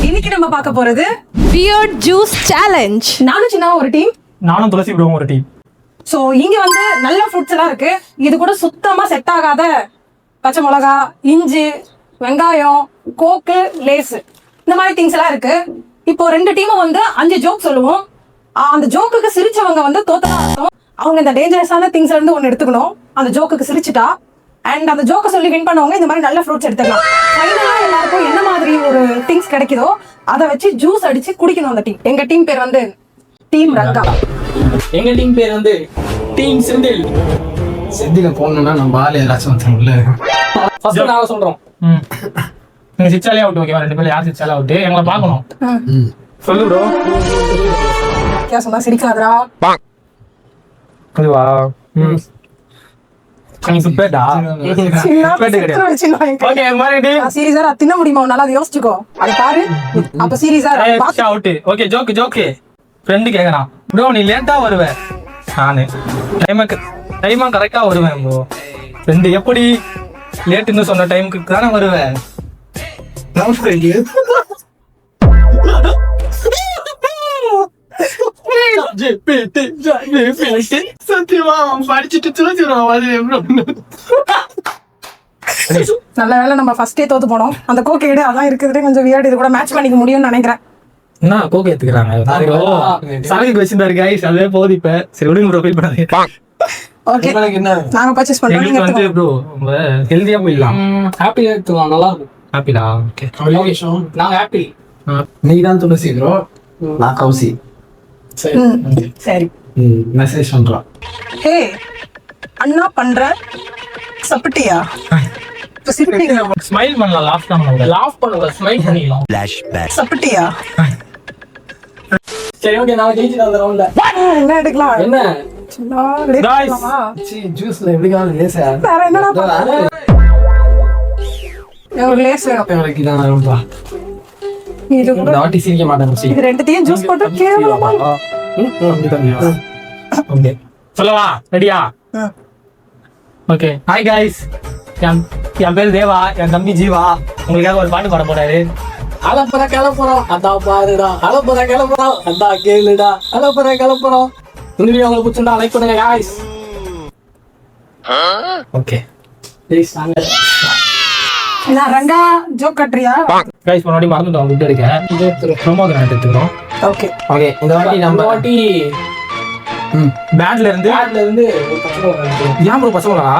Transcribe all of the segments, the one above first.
இன்னைக்கு நம்ம பார்க்க போறது வியர்ட் ஜூஸ் சேலஞ்ச். நானும் சின்ன ஒரு டீம், நானும் துளசி விடுவோம் ஒரு டீம். சோ இங்க வந்து நல்ல ஃப்ரூட்ஸ் எல்லாம் இருக்கு. இது கூட சுத்தமா செட் ஆகாத பச்சை மிளகா, இஞ்சி, வெங்காயம், கோக்கு, லேஸ் இந்த மாதிரி திங்ஸ் எல்லாம் இருக்கு. இப்போ 2 டீமும் வந்து 5 ஜோக் சொல்லுவோம். அந்த ஜோக்குக்கு சிரிச்சவங்க வந்து தோத்தா அர்த்தம். அவங்க இந்த டேஞ்சரஸான திங்ஸ்ல இருந்து ஒன்னு எடுத்துக்கணும். அந்த ஜோக்குக்கு சிரிச்சுட்டா அண்ட் அந்த ஜோக்கை சொல்லி வின் பண்ணவங்க இந்த மாதிரி நல்ல ஃப்ரூட்ஸ் எடுத்துக்கலாம். ஃபைனலா எல்லாருக்கும் என்ன மாதிரி ஒரு திங்ஸ் கிடைக்குதோ அதை வச்சு ஜூஸ் அடிச்சு குடிக்கணும் அந்த டீம். எங்க டீம் பேர் வந்து டீம் ரங்கா. எங்க டீம் பேர் வந்து டீம் செந்தில். செந்தில போகணும்னா நம்ம ஆள் ஏதாச்சும் வந்துரும்ல. ஃபர்ஸ்ட் நாங்க சொல்றோம். நீங்க சிச்சாலே அவுட். ஓகேவா? 2 பேர் யார் சிச்சாலே அவுட்? எங்களை பார்க்கணும். சொல்லு ப்ரோ. क्या சொன்னா சிரிக்காதடா. அதுவா? நீ சுப்பேடா. ஓகே மாரிடி. சீரியஸா தின்ன முடியுமா உன்னால? அதை யோசிச்சுக்கோ. அது பாரு. அப்ப சீரியஸா அவுட். Okay joke. ஃப்ரெண்ட் கேக்குறான். ப்ரோ நீ லேட்டா வருவ. நானு டைமா கரெக்டா வருவேன் ப்ரோ. ஃப்ரெண்ட் எப்படி லேட்னு சொன்ன டைமுக்கு தானே வருவேன். நல்ல வேளை நம்ம ஃபர்ஸ்டே தோத்து போனோம். அந்த கோக் எடு அதான் இருக்குது கொஞ்சம் வியர்ட். இது கூட மேட்ச் பண்ணிக்க முடியும்னு நினைக்கிறேன். என்ன கோக் ஏத்துக்கறாங்க? சாமிக்கு வச்சிருந்தாரு गाइस. அதுவே போதி இப்ப. சரி விடுங்க ப்ரோ. ஃபீல் பண்ணாதீங்க. ஓகே நாங்க பர்ச்சேஸ் பண்றோம். நீங்க வந்து ப்ரோ ரொம்ப ஹெல்தியா போயிடலாம். ஆப்பிள் எடுத்துக்கலாம். நல்லா இருக்கும். ஆப்பிளா? ஓகே நாங்க ஆப்பிள். நீ தான் துளசி ப்ரோ. நான் கௌசி. சரி மெசேஜ் பண்றோம். ஹே அண்ணா பண்ற சப்பட்டியா? ஸ்மைல் பண்ணலாம். லாஃப் பண்ணலாம். ஸ்மைல் பண்ணிடலாம். சப்பட்டியா? சரி ஓகே நான் ஜெயிச்சிட்டு அந்த ரவுண்ட்ல என்ன எடுக்கலாம்? என்ன ஜூஸ்ல எப்படிக்காவது லேசா வேற என்னடா பண்ணலாம்? எனக்கு லேஸ் வேணும். இது கூட வாட்டி சிரிக்க மாட்டேன். இது ரெண்டுத்தையும் ஜூஸ் போட்டு கேவலமா. ஓகே சொல்லவா? ரெடியா? Okay hi guys. என் பேர் தேவா. என் தம்பி ஜீவா உங்களுக்காக ஒரு பாட்டு பாட போறாரு. அலப்பற கிளப்புறோம் அதான் பாருடா. அலப்பற கிளப்புறோம் அதான் கேளுடா. அலப்பற கிளப்புறோம். இந்த வீடியோ உங்களுக்கு பிடிச்சிருந்தா லைக் பண்ணுங்க गाइस. ஓகே ப்ளீஸ் வாங்க. நான் ரங்கா ஜோக் கட்றியா? गाइस முன்னாடி மறந்துட்டோம். விட்டு எடுக்க ப்ரோமோ கிராண்ட் எடுத்துக்கிறோம். ஓகே ஓகே இந்த வாட்டி பேட்ல இருந்து ஒரு பச்சை ஏன் ப்ரோ பச்சை மிளகா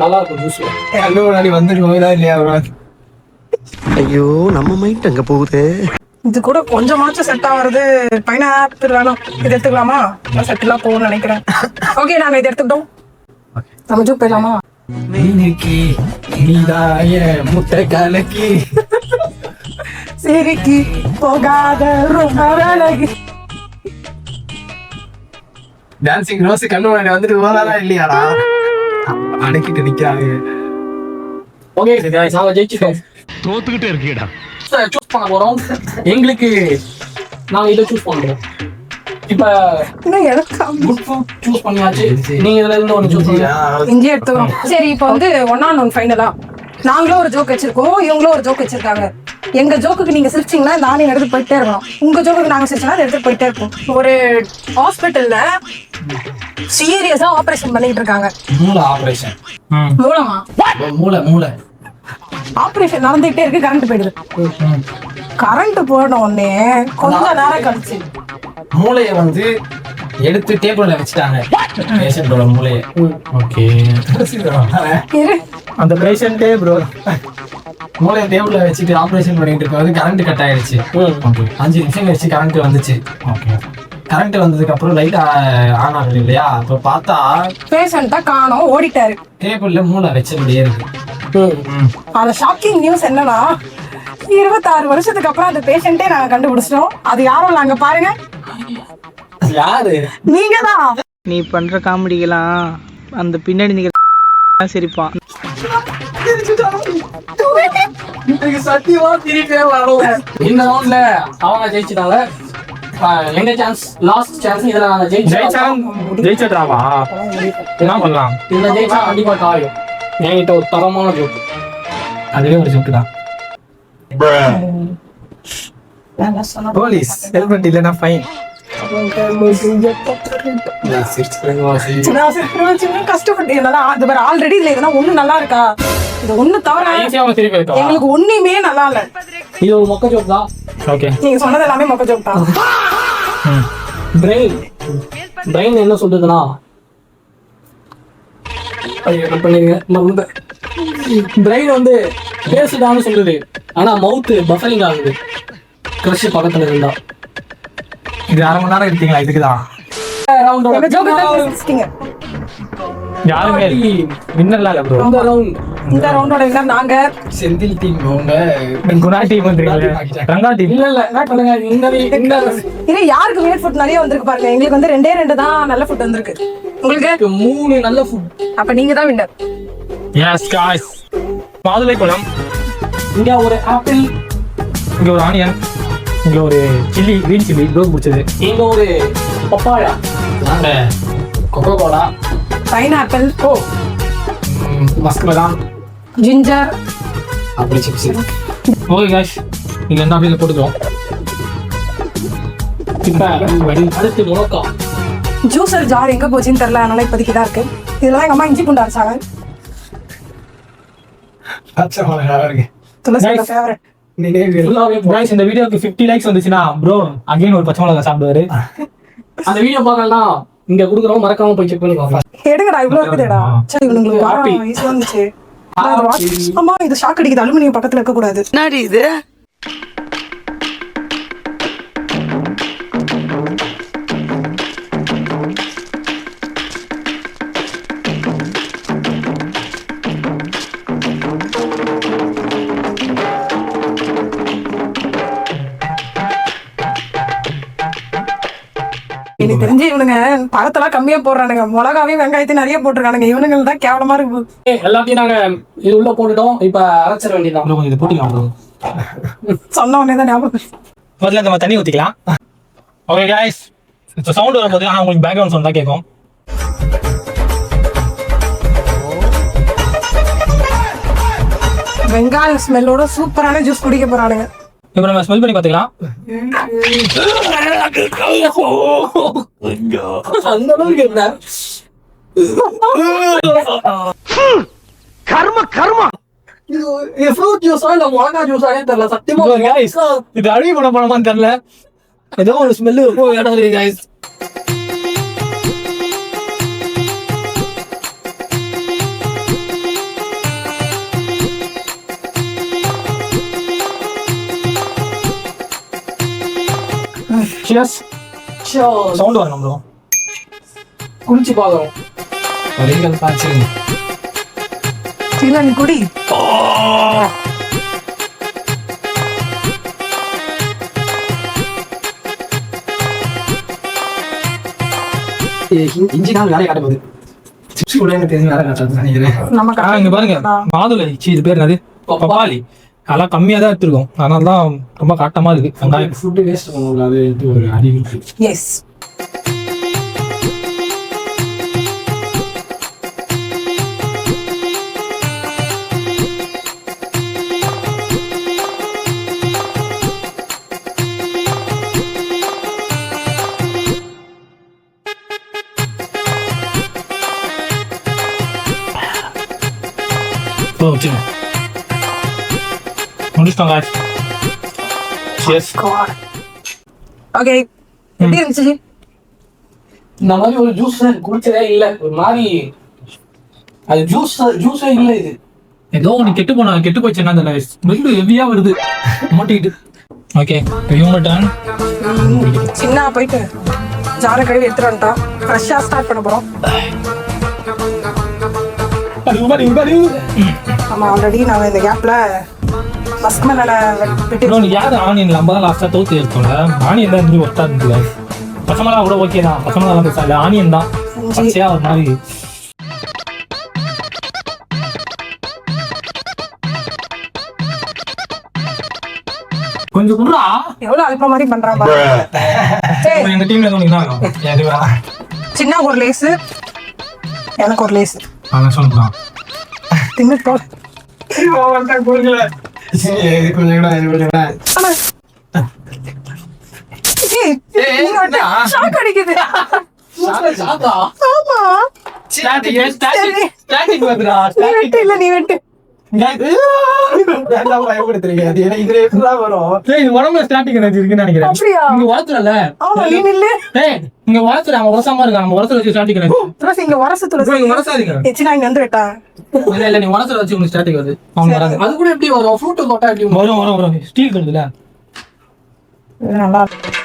நல்லா இருக்கும் ஜூஸ். ரெண்டு முன்னாடி வந்துருக்கோம் இல்லையா ப்ரோ? ஐயோ நம்ம மைண்ட் அங்க போகுது. இது கூட கொஞ்சமாச்சும் செட் ஆகுறது. பைனாப்பிள் வேணும். இது எடுத்துக்கலாமா? செட்டிலாம் போகும்னு நினைக்கிறேன். ஓகே நாங்க இதை எடுத்துக்கிட்டோம். நம்ம ஜூக் போயிடலாமா? நீனுக்கு நீதாய முட்டை கலக்கி சரிக்கு போகாத ரொம்ப அழகு. டான்சிங் ரோஸ் கண்ணு முன்னாடி வந்துட்டு போறாரா இல்லையாடா? அடக்கிட்டு நிக்காது. ஓகே गाइस நாங்க ஜெயிச்சிட்டோம். தோத்துக்கிட்டே இருக்கீடா. சூஸ் பண்ண போறோம். எங்களுக்கு நாங்க இத சூஸ் பண்றோம். இப்ப இன்னும் எனக்கு குட் ஃபுட் சூஸ் பண்ணியாச்சு. நீங்க இதுல இருந்து ஒன்னு சூஸ் பண்ணுங்க. இஞ்சி எடுத்துக்கிறோம். சரி இப்போ வந்து 1-on-1 ஃபைனலா நாங்களும் ஒரு ஜோக் வச்சிருக்கோம், இவங்களும் ஒரு ஜோக் வச்சிருக்காங்க. எங்க ஜோக்குக்கு நீங்க சிரிச்சீங்கன்னா நானே எடுத்து போயிட்டே இருக்கணும். உங்க ஜோக்குக்கு நாங்க சிரிச்சோம்னா எடுத்து போயிட்டே இருக்கும். ஒரு ஹாஸ்பிட்டல்ல சீரியஸா ஆபரேஷன் பண்ணிட்டு இருக்காங்க. மூளை ஆபரேஷன். மூலமா? மூளை ஆபரேஷன் நடந்துகிட்டே இருக்கு. கரண்ட் போயிடுது. கரண்ட் போன உடனே கொஞ்ச நேரம் கழிச்சு மூளையை வந்து எடுத்து டேபிள்ல வச்சுட்டாங்க. பேஷண்டோட மூளையை. ஓகே இரு. அந்த பேஷண்டே ப்ரோ மூளையை டேபிள்ல வச்சுட்டு ஆபரேஷன் பண்ணிட்டு இருக்கும்போது கரண்ட் கட் ஆயிடுச்சு. ஓகே 5 நிமிஷம் கழிச்சு கரண்ட் வந்துச்சு. ஓகே கரண்ட் வந்ததுக்கு அப்புறம் லைட் ஆன் ஆகுது இல்லையா? அப்ப பார்த்தா பேஷண்ட்டா காணோம், ஓடிட்டாரு. டேபிள்ல மூளை வச்சபடியே இருக்கு. அந்த ஷாக்கிங் நியூஸ் என்னன்னா 26 வருஷத்துக்கு அப்புறம் அந்த பேஷண்டே நாங்க கண்டுபிடிச்சிட்டோம். அது யாரும் நாங்க பாருங்க. யாரு? நீங்க தான். நீ பண்ற காமெடிகளாம் அந்த பின்னாடி நீங்க சிரிப்பான். சத்தியமா திருப்பி வரல. இந்த ரவுண்ட்ல அவங்க ஜெயிச்சிட்டாங்க. எங்க சான்ஸ் லாஸ்ட் சான்ஸ். இதுல நாங்க ஜெயிச்சிட்டாவா என்ன பண்ணலாம்? இதுல ஜெயிச்சா கண்டிப்பா காயும். என்கிட்ட ஒரு தரமான ஜோக்கு, அதுவே ஒரு ஜோக்கு தான். போலீஸ் ஹெல்மெட் இல்லைன்னா ஃபைன். கஷ்டப்பட்டு ஆல்ரெடி இல்ல இதெல்லாம் ஒண்ணு நல்லா இருக்கா? இது ஒண்ணு தவிர ஈஸியா அவங்க திருப்பி வைக்கலாம். எங்களுக்கு ஒண்ணுமே நல்லா இல்ல. இது ஒரு மொக்க ஜோக் தான். ஓகே, நீங்க சொன்னது எல்லாமே மொக்க ஜோக் தான். பிரெயின் என்ன சொல்றதுன்னா, பிரெயின் வந்து பேசுதான்னு சொல்லுது, ஆனா மவுத் பஃபரிங் ஆகுது கிரஷ் பக்கத்துல இருந்தா. இது அரை மணி நேரம் எடுத்தீங்களா இதுக்குதான்? எங்க joke தான் பேசிட்டீங்க. யாருமே வின்னர்லாம் இல்ல ப்ரோ. இந்த ரவுண்டோட வின்னர் நாங்க. செந்தில் டீம் அவங்க குணா டீம் வந்துருக்கீங்க, ரங்கா டீம். இல்ல என்ன பண்ணுங்க, இந்த இது யாருக்கு வேட் ஃபுட் நிறைய வந்திருக்கு பாருங்க. எங்களுக்கு வந்து 2 தான் நல்ல ஃபுட் வந்திருக்கு. உங்களுக்கு 3 நல்ல ஃபுட். அப்ப நீங்க தான் வின்னர். எஸ் गाइस, மாதுளை பழம், இங்க ஒரு ஆப்பிள், இங்க ஒரு ஆனியன், இங்க ஒரு சில்லி, கிரீன் சில்லி ப்ரோ பிடிச்சது, இங்க ஒரு பப்பாயா, நாங்க கொக்கோ கோலா, பைனாப்பிள், மஸ்க் பதாம், ஜிஞ்சர், அப்படி சிப்ஸ். ஓகே गाइस, இங்க என்ன அப்படியே போட்டுக்கிறோம். இப்ப அடுத்து முனக்கா. ஜூஸர் ஜார் எங்க போச்சுன்னு தெரியல, அதனால இப்போதைக்கு தான் இருக்கு. இதெல்லாம் எங்க அம்மா இஞ்சி பூண்டு அரைச்சாங்க. பச்சை மிளகா இருக்கு. துளசியோட ஃபேவரட். Guys, இந்த வீடியோக்கு 50 லைக்ஸ் வந்துச்சுன்னா ப்ரோ அகைன் ஒரு பச்சை மிளகா சாப்பிடுவாரு. அந்த வீடியோ பார்க்கலாம், இங்க குடுக்குறோம், மறக்காம போய் செக் பண்ணிக்கோங்க. எடுங்கடா, இவ்வளவு இருக்குடா. சரி, இவங்களுக்கு Happy. ஈஸியா இருந்துச்சு. அம்மா இது ஷாக் அடிக்குது, அலுமினியம் பக்கத்துல இருக்க கூடாது. என்னடி இது? எனக்கு தெரிஞ்சு இவனுங்க பழத்தெல்லாம் கம்மியா போடுறானுங்க, மிளகாவே வெங்காயத்தையும் நிறைய போட்டுருக்கானுங்க. இவனுங்க தான் கேவலமா இருக்கு. எல்லாத்தையும் நாங்க இது உள்ள போட்டுட்டோம், இப்ப அரைச்சிட வேண்டியதான். கொஞ்சம் இது போட்டுக்கலாம். சொன்ன உடனே தான் ஞாபகம். முதல்ல நம்ம தண்ணி ஊத்திக்கலாம். ஓகே गाइस, இப்போ சவுண்ட் வரும்போது ஆனா உங்களுக்கு பேக்ரவுண்ட் சவுண்ட் தான் கேட்கும். வெங்காய ஸ்மெல்லோட சூப்பரான ஜூஸ் குடிக்க போறானுங்க. இப்போ நம்ம ஸ்மெல் பண்ணி பார்த்துக்கலாம். அந்த அளவுக்கு என்ன கர்ம இது ஃப்ரூட் ஜூஸா இல்ல மிளகா ஜூஸானே தெரியல சத்தியமா. गाइस, இது அழுகி பண்ண போனமான்னு தெரியல, ஏதோ ஒரு ஸ்மெல் இடம் இருக்கு गाइस. Cheers. சவுண்ட் வரணும் ப்ரோ, குடிச்சு பார்க்கறோம். வரிகள் பாய்ச்சி இல்ல நீ குடி. இஞ்சி தான் வேலையை காட்ட போகுது. சிப்ஸ் கூட எனக்கு தெரிஞ்சு வேற காட்டாது நினைக்கிறேன். நம்ம இங்க பாருங்க, மாதுளை இது பேர் என்னது, பப்பாளி. அதெல்லாம் கம்மியா தான் எடுத்துருக்கோம், அதனால தான் ரொம்ப காட்டமா இருக்கு. வெங்காயம் ஃபுட்டு வேஸ்ட் பண்ணக்கூடாது, அது எடுத்து ஒரு அறிவு. எஸ். முடிச்சிட்டோம் guys. Cheers. ஓகே, எப்படி இருந்துச்சு? இந்த மாதிரி ஒரு ஜூஸ் குடிச்சதே இல்ல, ஒரு மாதிரி அது ஜூஸே இல்ல. இது ஏதோ ஒன்று கெட்டு போச்சுன்னா அந்த ஸ்மெல் ஹெவியா வருது மாட்டிக்கிட்டு. ஓகே, இவங்க டன். சின்ன போயிட்டு ஜாரை கழுவி எடுத்துட்டு வந்துட்டோம். ஃப்ரெஷ்ஷா ஸ்டார்ட் பண்ண போறோம். ஆமா, ஆல்ரெடி நான் இந்த கேப்ல மஸ்க் மேல விட்டு யாரு ஆனியன் நம்ம தான் லாஸ்டா தோத்து எடுத்தோம்ல, ஆனியன் தான் இருந்து ஒட்டா இருந்துல. பசமெல்லாம் கூட ஓகே தான், பசமெல்லாம் பேசாது, ஆனியன் தான் பச்சையா ஒரு மாதிரி. கொஞ்சம் குடுறா, எவ்வளவு அல்ப மாதிரி பண்றான் பாரு. எங்க டீம்ல எதுவும் சின்ன ஒரு லேஸ், எனக்கு ஒரு லேஸ். அதான் சொல்லுறான். தின்னு போ. ஏய், இங்க வந்து shock அடிக்குது. ஆமா. ஸ்டாட்டிக் வருதுடா நீ வெட்டு, இல்ல நீ வெட்டு. பயப்படுத்துறீங்க அது எனக்கு இதுல எப்படிதான் வரும்? ஏய் இது உடம்புல ஸ்டாட்டிக் எனர்ஜி இருக்குன்னு நினைக்கிறேன். அப்படியா? இங்க உரத்துறல. ஆமா, நீ நில்லு. ஏய் இங்க உரத்துற அவன் உரசாம இருக்கான். நம்ம உரத்துல வச்சு ஸ்டாட்டிக் எனர்ஜி. துளசி, இங்க உரசு துளசி. இங்க உரசாதீங்க. சின்ன இங்க வந்து வெட்டா. இல்ல இல்ல நீ உரத்துல வச்சு உங்களுக்கு ஸ்டாட்டிக் வருது. அவன் வராது. அது கூட எப்படி வரும்? ஃப்ரூட் போட்டா எப்படி வரும்? வரும் ஸ்டீல் வருதுல. இது நல்லா இருக்கு.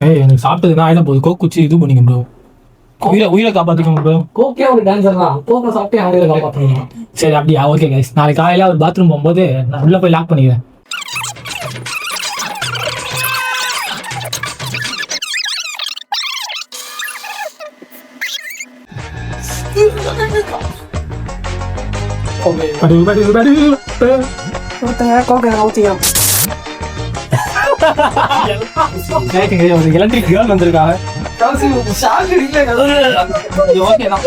ஏய் எனக்கு சாப்பிட்டதுன்னா ஆயிடும் போகுது. கோக் குச்சி இது பண்ணிக்க ப்ரோ. உயிரை காப்பாத்திக்கோங்க ப்ரோ. கோக்கே ஒரு டான்சர் தான். கோக்க சாப்பிட்டு அவங்க காப்பாற்றுங்க. சரி அப்படியா? ஓகே கைஸ், நாளைக்கு காலையில ஒரு பாத்ரூம் போகும்போது நான் உள்ள போய் லாக் பண்ணிக்கிறேன். ஒருத்தங்க கோக்கை ஊத்திக்கலாம். ஒரு எலக்ட்ரிக் கேர்ள் வந்திருக்காங்க. இது ஓகே தான்.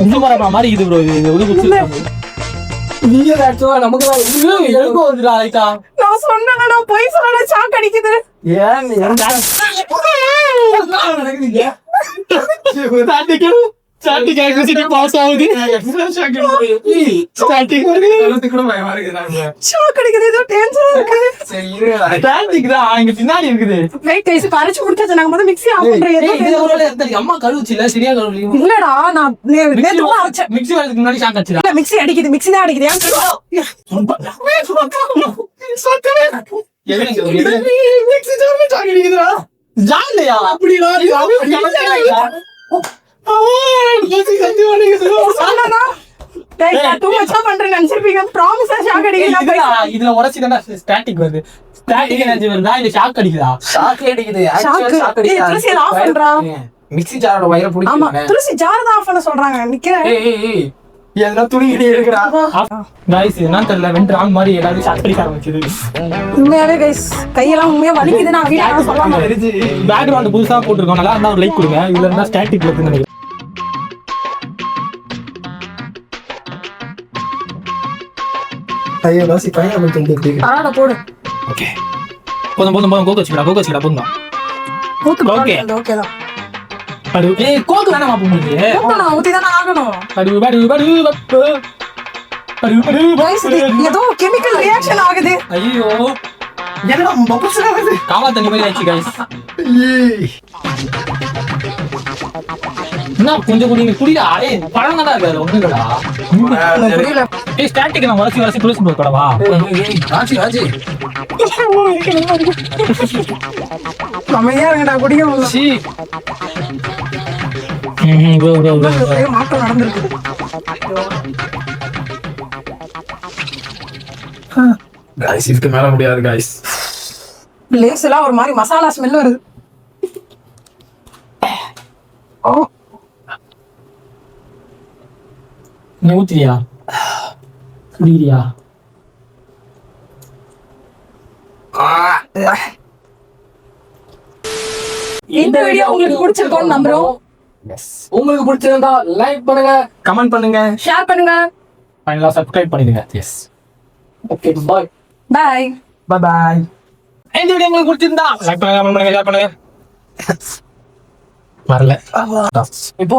இந்த மாதிரி இது ப்ரோ. இது ஒரு குச்சி நீங்க ஆக்சுவலா நமக்கு தான் எழுக்கும் வந்துடா லைட்டா. நான் சொன்னேன்டா, பொய் சொன்னா ஷாக் அடிக்குது. ஏன் ஸ்டாட்டிக் எலக்ட்ரிசிட்டி பாஸ் ஆகுது. ஸ்டாட்டிக் கூட பயமா இருக்குறாங்க. ஷாக் அடிக்குது, ஏதோ டென்ஷனா இருக்கு. சரி இருடா. ஸ்டாட்டிக் தான் இங்க பின்னாடி இருக்குது. வெயிட் கைஸ், பறிச்சு முடிச்சாச்சு. நாங்க முதல்ல மிக்ஸி ஆஃப் பண்றோம். ஏய் இது ஒரு வேளை எடுத்து அம்மா கழுவுச்சில சரியா கழுவுலீங்க. இல்லடா, நான் நேத்து கூட அரைச்சேன். மிக்ஸி வரதுக்கு முன்னாடி ஷாக் அடிச்சுடா. இல்ல, மிக்ஸி அடிக்குது, மிக்ஸி தான் அடிக்குது. ஏன் தெரியுமா? ஜாலியா அப்படிடா சொன்னேனா? டேய், நான் too much ஆ பண்றேன்னு நினைச்சிருப்பீங்க. Promise ஆ shock அடிக்குது. இதுல உரைச்சிட்டா ஸ்டாட்டிக் வருது. ஸ்டாட்டிக் எனர்ஜி வருதா இல்ல ஷாக் அடிக்குதா? ஷாக் அடிக்குது. Shock. ஏய், துளசி, அதை off பண்றா. மிக்ஸி ஜாரோட வயரை ஆமா, பிடிக்குங்க. துளசி ஜார் தான் ஆஃப் பண்ண சொல்றாங்க. நிக்கிறேன். ஏய் எதனா துணி கிடி எடுக்கறா. गाइस என்னன்னு தெரியல வெண்ட் ராங் மாதிரி எல்லாரும் ஷாக் அடிக்க ஆரம்பிச்சது. உண்மையாவே கைஸ், கையெல்லாம் உண்மையா வலிக்குது. நான் வீடியோ சொல்லாம பேக்ரவுண்ட் புதுசா போட்டுருக்கோம். நல்லா இருந்தா ஒரு லைக் கொடுங்க. இதுல இருந்தா ஸ்டாட்டிக் வருதுன்னு நினைக்கிறேன். ஐயோ லாசி பையன் வந்து பரவாயில்ல, போடு. ஓகே போதும் கோக் வச்சுக்கடா போதும். ஊத்து Okay. ஓகே தான். படு ஏய் கோக் வேணாமா உங்களுக்கு? ஊத்தணும், ஊத்தி தானே ஆகணும். படு Guys, இது ஏதோ கெமிக்கல் ரியாக்ஷன் ஆகுது. ஐயோ என்னடா பப்பஸ் ஆகுது. காவா தண்ணி மாதிரி ஆயிடுச்சு गाइस. என்ன கொஞ்சம் குடிங்க குடிடா. ஏய் பழங்க தான் இருக்கு ஒண்ணுங்கடா. புரியல. ஏய் ஸ்டாட்டிக் நான் வரசி புளிஸ் போடவா? ராஜி அமைதியா இருங்கடா, குடிக்க முடியல. சி ப்ரோ ஒரே மாற்றம் நடந்திருக்கு. गाइस இதுக்கு மேல முடியாது गाइस. லேஸ் எல்லாம் ஒரு மாதிரி மசாலா ஸ்மெல் வருது. ஓ, நீ ஊத்திரியா குடிக்கிறியா? இந்த வீடியோ உங்களுக்கு பிடிச்சிருக்கும்னு நம்புறோம். உங்களுக்கு பிடிச்சிருந்தா லைக் பண்ணுங்க, கமெண்ட் பண்ணுங்க, ஷேர் பண்ணுங்க. ஃபைனலா சப்ஸ்கிரைப் பண்ணிடுங்க. Yes okay bye bye. Bye bye. இந்த வீடியோ உங்களுக்கு பிடிச்சிருந்தா லைக் பண்ணுங்க, கமெண்ட் பண்ணுங்க, ஷேர் பண்ணுங்க. வரல இப்போ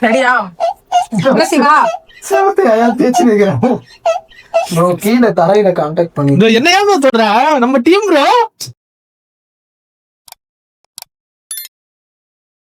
ரெடியா? சிவா, சேவத்தை ஐயா தேய்ச்சி நிக்கிறேன் ப்ரோ. கீழே தரையில கான்டாக்ட் பண்ணி என்ன ஏன் சொல்ற நம்ம டீம் ப்ரோ